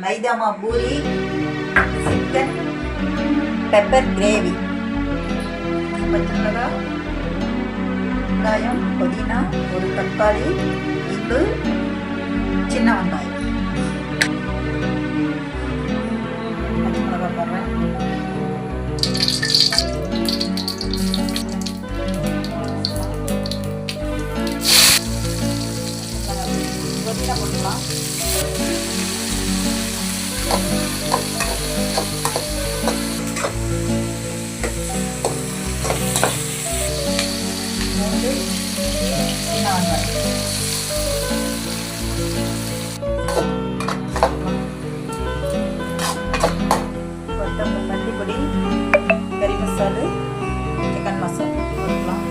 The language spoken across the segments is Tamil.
மைதாமா பூரி, சிக்கன் பெப்பர் கிரேவி, பச்சை மிளகாய், வெங்காயம், புதினா, ஒரு தக்காளி, இந்து சின்ன வெங்காயம், பச்சை மிளகாய் போடுறேன். புதினா போட்டுக்கலாம். சின்ன வெங்காயம், கொத்தமல்லி, மல்லிப்பொடி, கறி மசாலா, சிக்கன் மசாலா போட்டுக்கலாம்.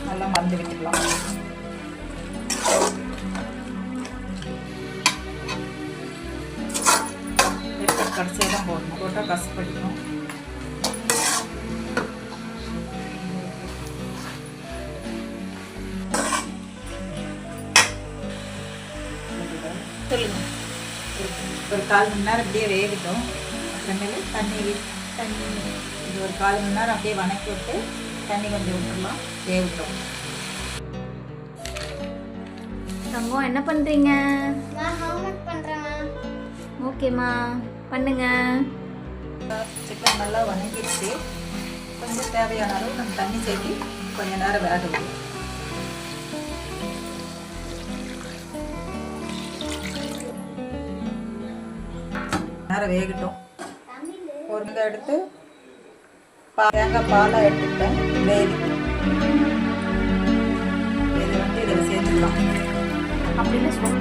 நல்லா மறந்து விட்டுக்கலாம். கடைசியாக தான் போடணும், போட்டால் கசப்படிக்கும். சொல்லுங்க. ஒரு 1/4 மணி நேரம் அப்படியே வேகட்டும். அப்புறமேலே தண்ணி இது ஒரு 1/4 மணி நேரம் அப்படியே வணக்கி விட்டு தண்ணி கொஞ்சம் விட்டுடலாம், வேகட்டும். தங்கம் என்ன பண்ணுறீங்க? நான் ஹோம்வொர்க் பண்ணுறேன். ஓகேம்மா, பண்ணுங்க. சிக்கன் நல்லா வணங்கிடுச்சு. கொஞ்சம் தேவையான அளவு நம்ம தண்ணி சேர்த்து கொஞ்சம் நேரம் வேக விடும். நேரம் வேகட்டும். ஒரு மிளகாய் எடுத்து தேங்காய் பாலாக எடுத்துக்கிட்டேன். கிரேவி இது இதில் சேர்த்துக்கலாம். அப்படின்னு சொல்லு.